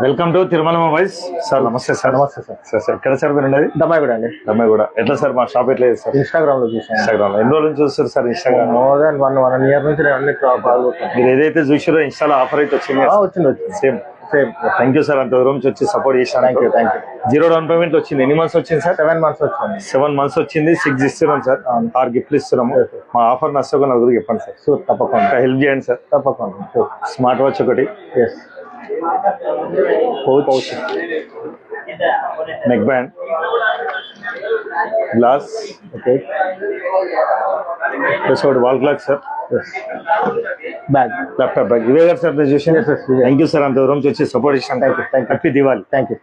Welcome to Tirumala mobiles sir. నమస్తే sir. నమస్తే sir. Sir ఎక్కడ సార్ మీరు ఉండేది? దమ్మాయిగూడ అండి. దమ్మాయిగూడ. ఎట్లా సార్ మా షాప్ ఎట్లా సార్? ఇన్స్టాగ్రామ్ లో చూసాను. ఇన్స్టాగ్రామ్ లో ఎన్ని రోజుల నుంచి చూస్తారు sir? Instagram more than one year నుంచి నేను అన్ని మీరు ఏదైతే చూసారో ఇన్స్టాలో ఆఫర్ అయితే వచ్చింది. వచ్చింది సేమ్. థ్యాంక్ యూ సార్, అంత దూరం నుంచి వచ్చి సపోర్ట్ చేశాను. Thank you. 0 డౌన్ పేమెంట్ వచ్చింది. ఎన్ని మంత్స్ వచ్చింది సార్? 7 months వచ్చింది. 7 months వచ్చింది. 6 ఇస్తున్నాం సార్. 6 గిఫ్ట్లు ఇస్తున్నాము. మా ఆఫర్ నచ్చక నలుగురు చెప్పండి సార్. షూర్, తప్పకుండా హెల్ప్ చేయండి సార్. తప్పకుండా. షూర్. స్మార్ట్ వాచ్ ఒకటి, pouch, neck band, glass, okay, plus ఒకటి wall clock sir, bag, laptop bag. ఇవే కదా సార్ నేను చూసాను. థ్యాంక్ యూ సార్, అంత దూరం నుంచి వచ్చి సపోర్ట్ ఇచ్చాను. Thank you. Happy Diwali. Thank you.